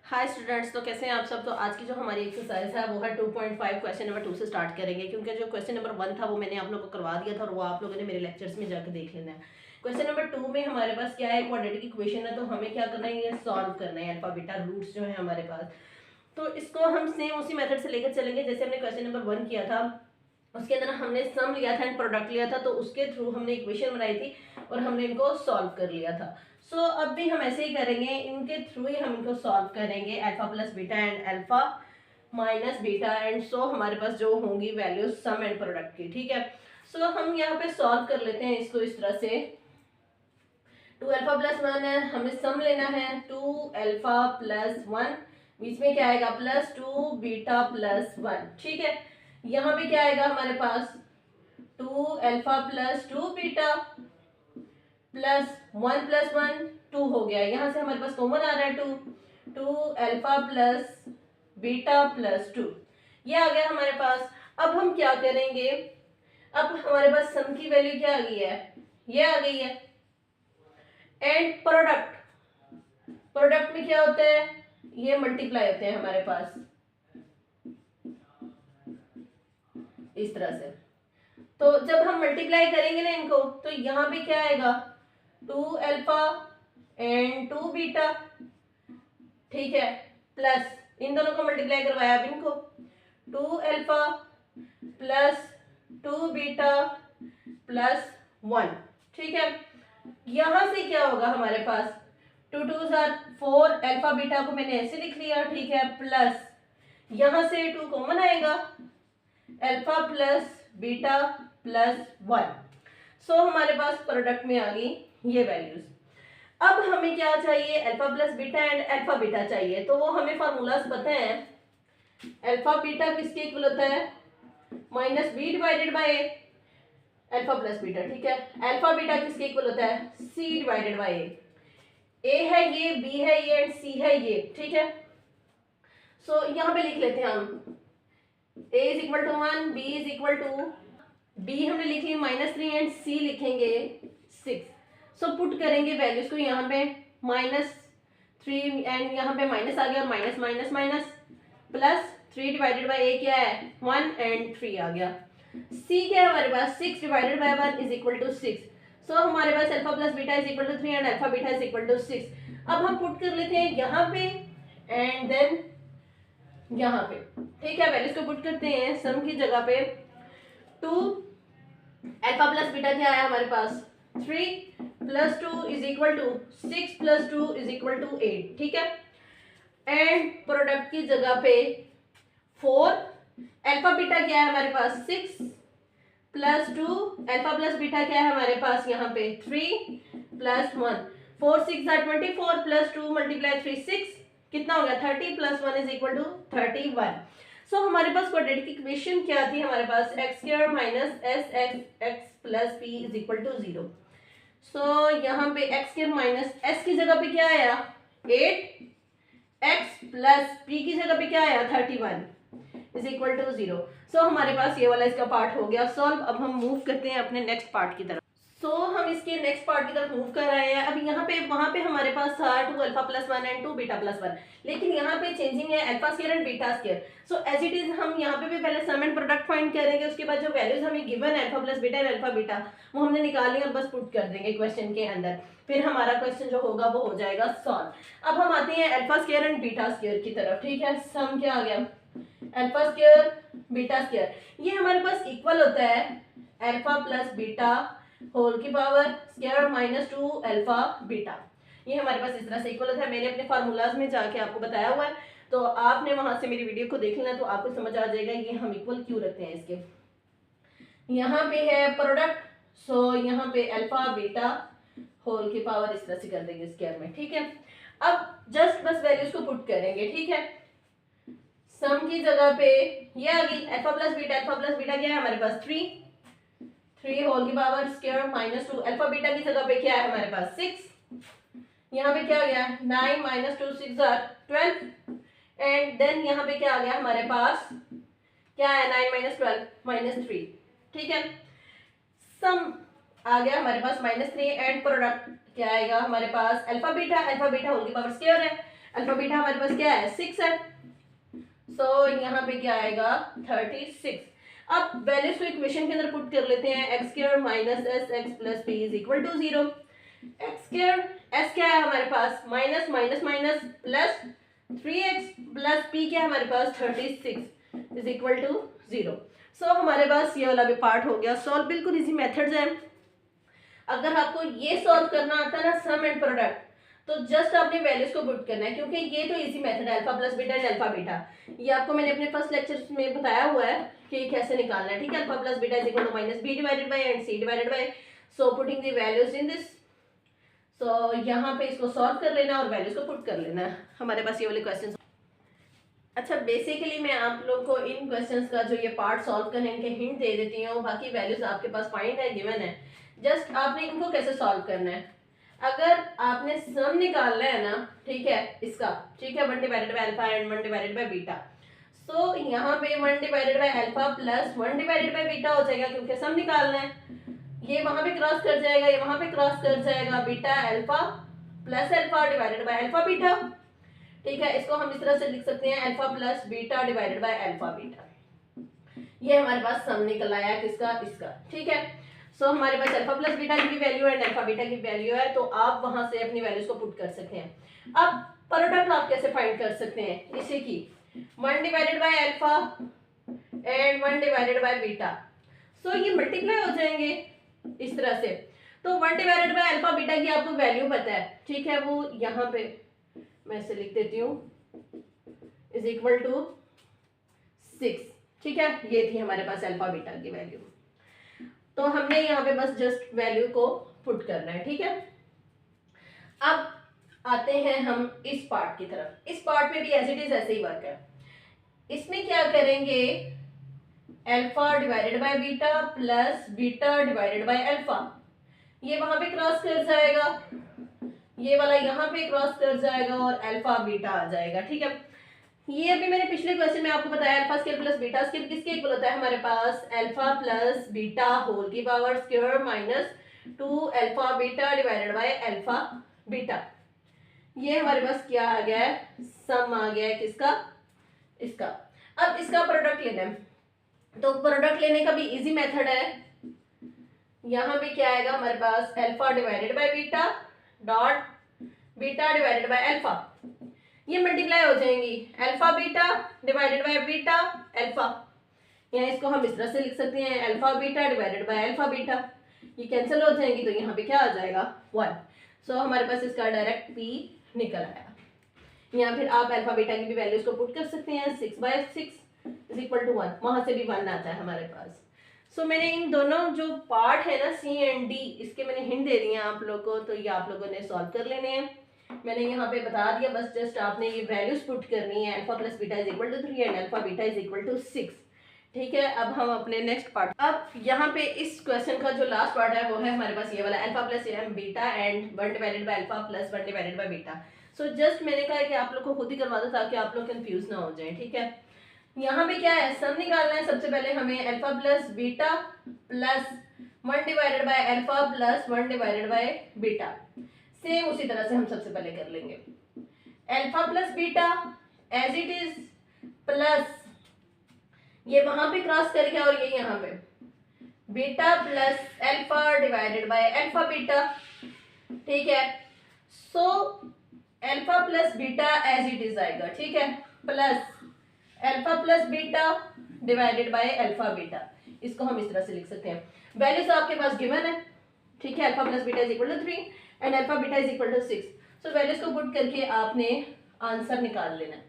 Hi students, तो कैसे हैं आप सब। तो आज की जो हमारी एक्सरसाइज है वो है 2.5 क्वेश्चन नंबर 2 से स्टार्ट करेंगे, क्योंकि जो क्वेश्चन नंबर 1 था वो मैंने आप लोगों को करवा दिया था और वो आप लोगों ने मेरे लेक्चर्स में जाकर देख लेना है। क्वेश्चन नंबर 2 में हमारे पास क्या है, क्वाड्रेटिक इक्वेशन है, तो हमें क्या करना है, ये सॉल्व करना है। अल्फा बीटा रूट्स जो है हमारे पास, तो इसको हम सेम उसी मेथड से लेकर चलेंगे जैसे हमने क्वेश्चन नंबर 1 किया था। उसके अंदर हमने सम लिया था एंड प्रोडक्ट लिया था, तो उसके थ्रू हमने इक्वेशन बनाई थी और हमने इनको सॉल्व कर लिया था। सो अब भी हम ऐसे ही करेंगे, इनके थ्रू ही हम इनको सॉल्व करेंगे, alpha plus beta and alpha minus beta and so हमारे पास जो होंगी वैल्यूज सम एंड प्रोडक्ट की। ठीक है, सो हम यहाँ पे सॉल्व कर लेते हैं इसको इस तरह से। 2 अल्फा प्लस 1 है, हमें सम लेना है 2 अल्फा प्लस 1, बीच में क्या आएगा प्लस 2 बीटा प्लस 1। ठीक है, यहाँ पे क्या आएगा हमारे पास 2 alpha plus 2 beta plus 1 plus 1 2 हो गया। यहाँ से हमारे पास कॉमन आ रहा है 2 अल्फा प्लस बीटा प्लस 2, ये आ गया हमारे पास। अब हम क्या करेंगे, अब हमारे पास सम की वैल्यू क्या आ गई है, ये आ गई है। एंड प्रोडक्ट, प्रोडक्ट में क्या होता है, ये मल्टीप्लाई होते हैं हमारे पास इस तरह से। तो जब हम मल्टीप्लाई करेंगे ना इनको, तो यहाँ पे क्या आएगा 2 अल्फा एंड 2 बीटा। ठीक है, प्लस इन दोनों को मल्टीप्लाई करवाया अब इनको 2 अल्फा प्लस 2 बीटा प्लस 1। ठीक है, यहां से क्या होगा हमारे पास 2 2 4, अल्फा बीटा को मैंने ऐसे लिख लिया। ठीक है, प्लस यहां से 2 कॉमन आएगा, अल्फा प्लस बीटा प्लस 1। सो हमारे पास प्रोडक्ट में आ गई ये वैल्यूज। अब हमें क्या चाहिए, alpha plus beta and alpha beta चाहिए, तो वो हमें फार्मूलाज पता है। अल्फा बीटा किसके इक्वल होता है, minus B divided by A, alpha plus beta. ठीक है, अल्फा बीटा किसके इक्वल होता है, सी डिवाइडेड बाय ए है ये, बी है ये एंड सी है ये। ठीक है, सो यहाँ पे लिख लेते हैं हम a is equal to 1, b is equal to, b हमने लिख ली -3 एंड c लिखेंगे 6। सो पुट करेंगे वैल्यूज को यहाँ पे, -3 एंड यहाँ पे माइनस आ गया और minus minus minus, plus 3 divided by a क्या है 1 एंड 3 आ गया। c क्या है हमारे पास 6 divided by 1 is equal to 6। So हमारे पास alpha plus beta is equal to 3 and alpha beta is equal to 6। अब हम पुट कर लेते हैं यहाँ पे एंड देन यहाँ पे। ठीक है, वैल्यूज को पुट करते हैं सम की जगह पे। 2 अल्फा प्लस बीटा क्या है हमारे पास 3 plus 2 is equal to 6 plus 2 is equal to 8। ठीक है, एंड प्रोडक्ट की जगह पे 4, अल्फा बीटा क्या है हमारे पास 6 प्लस 2, अल्फा प्लस बीटा क्या है हमारे पास यहाँ पे 3 प्लस 1, 4 6 24 प्लस 2 मल्टीप्लाई 3 6, कितना हो गया 30 plus 1 is equal to 31। So हमारे पास क्वाड्रेटिक इक्वेशन क्या थी हमारे पास, X square minus S X X plus P is equal to 0। So यहाँ पे एक्स स्क्वायर माइनस एस की जगह पे क्या आया 8, एक्स प्लस पी की जगह पे क्या आया 31 इज इक्वल टू 0। सो हमारे पास ये वाला इसका पार्ट हो गया सॉल्व। अब हम मूव करते हैं अपने नेक्स्ट पार्ट की तरफ। सो हम इसके नेक्स्ट पार्ट की तरफ मूव कर रहे हैं। अब यहाँ पे वहां पे हमारे पास था 2 alpha plus 1 and 2 beta plus 1, लेकिन यहाँ पे चेंजिंग है alpha square and beta square. So as it is हम यहाँ पे भी पहले सम एंड प्रोडक्ट फाइंड करेंगे, उसके बाद जो वैल्यूज हमें गिवन है alpha plus beta and alpha beta वो हमने निकाली और बस पुट कर देंगे क्वेश्चन के अंदर, फिर हमारा क्वेश्चन जो होगा वो हो जाएगा सॉल्व। अब हम आते हैं alpha square and beta square की तरफ। ठीक है, सम क्या आ गया अल्फा स्क्वायर बीटा स्क्वायर, ये हमारे पास इक्वल होता है अल्फा प्लस बीटा होल की power square minus 2 alpha beta. ये हमारे पास इस तरह से इक्वल होता है। मैंने अपने फार्मूलाज में जाके आपको बताया हुआ है, तो आपने वहां से मेरी वीडियो को देख लेना तो आपको समझ आ जाएगा ये हम इक्वल क्यों रखते हैं इसके। यहाँ पे है प्रोडक्ट, सो यहाँ पे अल्फा बीटा होल की पावर इस तरह से कर देंगे स्क्वायर में। ठीक है, अब जस्ट बस वैल्यूज को पुट करेंगे। ठीक है, सम की जगह पे ये आ गई अल्फा प्लस बीटा क्या है हमारे पास 3 होल की power square minus 2, alpha beta की जगह पे क्या है हमारे पास 6, यहाँ पे क्या आ गया 9 माइनस 2 6 12 एंड देन यहाँ पे क्या आ गया हमारे पास क्या है 9 माइनस 12 माइनस 3। ठीक है, सम आ गया हमारे पास -3 एंड प्रोडक्ट क्या आएगा हमारे पास अल्फा बीटा होल की पावर स्क्वायर है। अल्फा बीटा हमारे पास क्या है 6 है, सो यहाँ पे क्या आएगा 36। अब वैल्यूज को इक्वेशन के अंदर पुट कर लेते हैं, X square minus S X plus P is equal to 0। X square S क्या है हमारे पास minus minus minus plus 3x plus P क्या है हमारे पास 36 इज इक्वल टू 0। सो हमारे पास ये वाला भी पार्ट हो गया सॉल्व। बिल्कुल इजी मेथड्स है। अगर आपको ये सॉल्व करना आता है ना सम एंड प्रोडक्ट, तो जस्ट आपने वैल्यूज को पुट करना है, क्योंकि ये तो इजी मेथड है, alpha plus beta and alpha beta. ये आपको मैंने अपने फर्स्ट लेक्चर में बताया हुआ है कि कैसे निकालना है, ठीक है। Alpha plus beta is equal to minus B divided by and C divided by, so putting the values in this. So यहाँ पे इसको सॉल्व कर लेना और वैल्यूज को पुट कर लेना। हमारे पास ये वाले क्वेश्चन। अच्छा, बेसिकली मैं आप लोग को इन क्वेश्चंस का जो ये पार्ट सॉल्व करने इनके हिंट दे देती हूँ, बाकी वैल्यूज आपके पास फाइंड है, गिवन है। जस्ट आपने इनको कैसे सॉल्व करना है, अगर आपने सम निकालना है ना, ठीक है, इसका, ठीक है, 1 divided by alpha and 1 divided by beta. So यहाँ पे 1 divided by alpha plus 1 divided by beta हो जाएगा, क्योंकि सम निकालना है। ये वहां पे क्रॉस कर जाएगा, ये वहां पे क्रॉस कर जाएगा, beta alpha plus alpha divided by alpha beta, ठीक है। इसको हम इस तरह से लिख सकते हैं alpha plus beta divided by alpha beta. ये हमारे पास सम निकल आया किसका, इसका, ठीक है। सो हमारे पास अल्फा प्लस बीटा की वैल्यू है, अल्फा बीटा की वैल्यू है, तो आप वहां से अपनी वैल्यूज को पुट कर सकते हैं। अब प्रोडक्ट आप कैसे फाइंड कर सकते हैं इसी की, 1 divided by alpha and 1 divided by beta. So ये मल्टीप्लाई हो जाएंगे इस तरह से। तो 1 डिवाइडेड बाय अल्फा बीटा की आपको वैल्यू पता है, ठीक है, वो यहाँ पे मैं इसे लिख देती हूँ इज इक्वल टू 6, ठीक है। ये थी हमारे पास अल्फा बीटा की वैल्यू। तो हमने यहाँ पे बस जस्ट वैल्यू को पुट करना है, ठीक है। अब आते हैं हम इस पार्ट की तरफ। इस पार्ट में भी एज इट इज ऐसे ही वर्क है। इसमें क्या करेंगे, alpha divided by beta plus beta divided by alpha, ये वहां पे क्रॉस कर जाएगा, ये वाला यहाँ पे क्रॉस कर जाएगा और अल्फा बीटा आ जाएगा, ठीक है। ये अभी मैंने पिछले क्वेश्चन में आपको बताया alpha square plus beta square किसके इक्वल होता है हमारे पास, अल्फा प्लस बीटा होल की power square minus 2 alpha beta divided by alpha beta. ये हमारे पास क्या आ गया है, सम आ गया है किसका, इसका। अब इसका प्रोडक्ट लेना है, तो प्रोडक्ट लेने का भी इजी मेथड है। यहाँ पे क्या आएगा हमारे पास, alpha divided by beta dot beta divided by alpha, ये मल्टीप्लाई हो जाएंगी, alpha beta divided by beta alpha, या इसको हम इस तरह से लिख सकते हैं alpha beta divided by alpha beta. ये कैंसिल हो जाएंगी तो यहाँ पे क्या आ जाएगा 1। सो हमारे पास इसका डायरेक्ट p निकल आया। या फिर आप अल्फा बीटा की भी वैल्यूज को पुट कर सकते हैं, 6/6 इज इक्वल टू 1, वहां से भी 1 आता है हमारे पास। सो मैंने इन दोनों जो पार्ट है ना C एंड D, इसके मैंने हिंट दे दिए हैं आप लोगों को, तो ये आप लोगों ने सॉल्व कर लेने हैं। मैंने यहाँ पे बता दिया, बस जस्ट आपने ये वैल्यूज पुट करनी है, alpha plus beta is equal to 3 and alpha beta is equal to 6, ठीक है। अब हम अपने नेक्स्ट पार्ट, अब यहाँ पे इस क्वेश्चन का जो लास्ट पार्ट है वो है हमारे पास ये वाला, alpha plus beta and 1 divided by alpha plus 1 divided by beta. So just मैंने कहा कि आप लोग को खुद ही करवा दो ताकि आप लोग कंफ्यूज ना हो जाए, ठीक है। यहाँ पे क्या है, सम निकालना है। सबसे पहले हमें alpha plus beta plus 1 divided by alpha plus 1 divided by beta, same उसी तरह से हम सबसे पहले कर लेंगे। Alpha plus beta as it is plus, ये वहां पे क्रॉस करके और ये यहाँ पे beta plus alpha divided by alpha beta, ठीक है। So alpha plus beta as it is आएगा, ठीक है, plus alpha plus beta divided by alpha beta. इसको हम इस तरह से लिख सकते हैं। वैल्यूज आपके पास गिवन है, ठीक है, alpha plus beta is equal to 3 and alpha beta is equal to 6। So values को पुट करके आपने आंसर निकाल लेना है।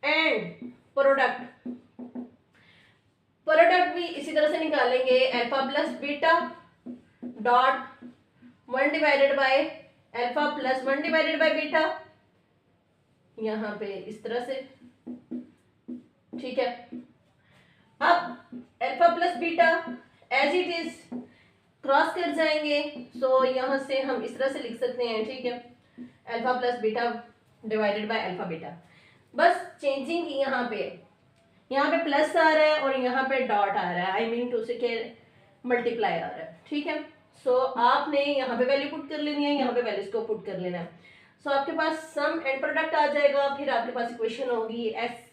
एंड प्रोडक्ट भी इसी तरह से निकालेंगे, alpha plus beta dot 1 divided by alpha plus 1 divided by beta, यहाँ पे इस तरह से, ठीक है। अब alpha plus beta as it is cross कर जाएंगे, सो यहाँ से हम इस तरह से लिख सकते हैं, ठीक है, alpha plus beta divided by alpha beta. बस चेंजिंग यहाँ पे प्लस आ रहा है और यहाँ पे डॉट आ रहा है, आई मीन टू से के मल्टीप्लाई आ रहा है, ठीक है। सो आपने यहाँ पे वैल्यू पुट कर लेनी है, यहाँ पे वैल्यूज को पुट कर लेना है। सो आपके पास सम एंड प्रोडक्ट आ जाएगा, फिर आपके पास इक्वेशन होगी X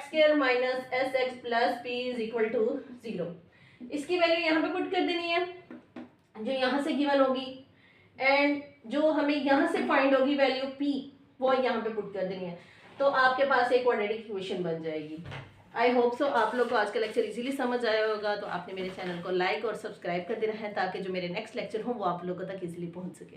square minus S X plus P is equal to 0। इसकी वैल्यू यहाँ पे पुट कर देनी है जो यहाँ से गिवन होगी, एंड जो हमें यहाँ से फाइंड होगी वैल्यू p वो यहाँ पे पुट कर देनी है, तो आपके पास एक क्वाड्रेटिक इक्वेशन बन जाएगी। आई होप सो आप लोग को आज का लेक्चर इजीली समझ आया होगा। तो आपने मेरे चैनल को लाइक और सब्सक्राइब कर देना है ताकि जो मेरे नेक्स्ट लेक्चर हो वो आप लोगों तक इजीली पहुँच सके।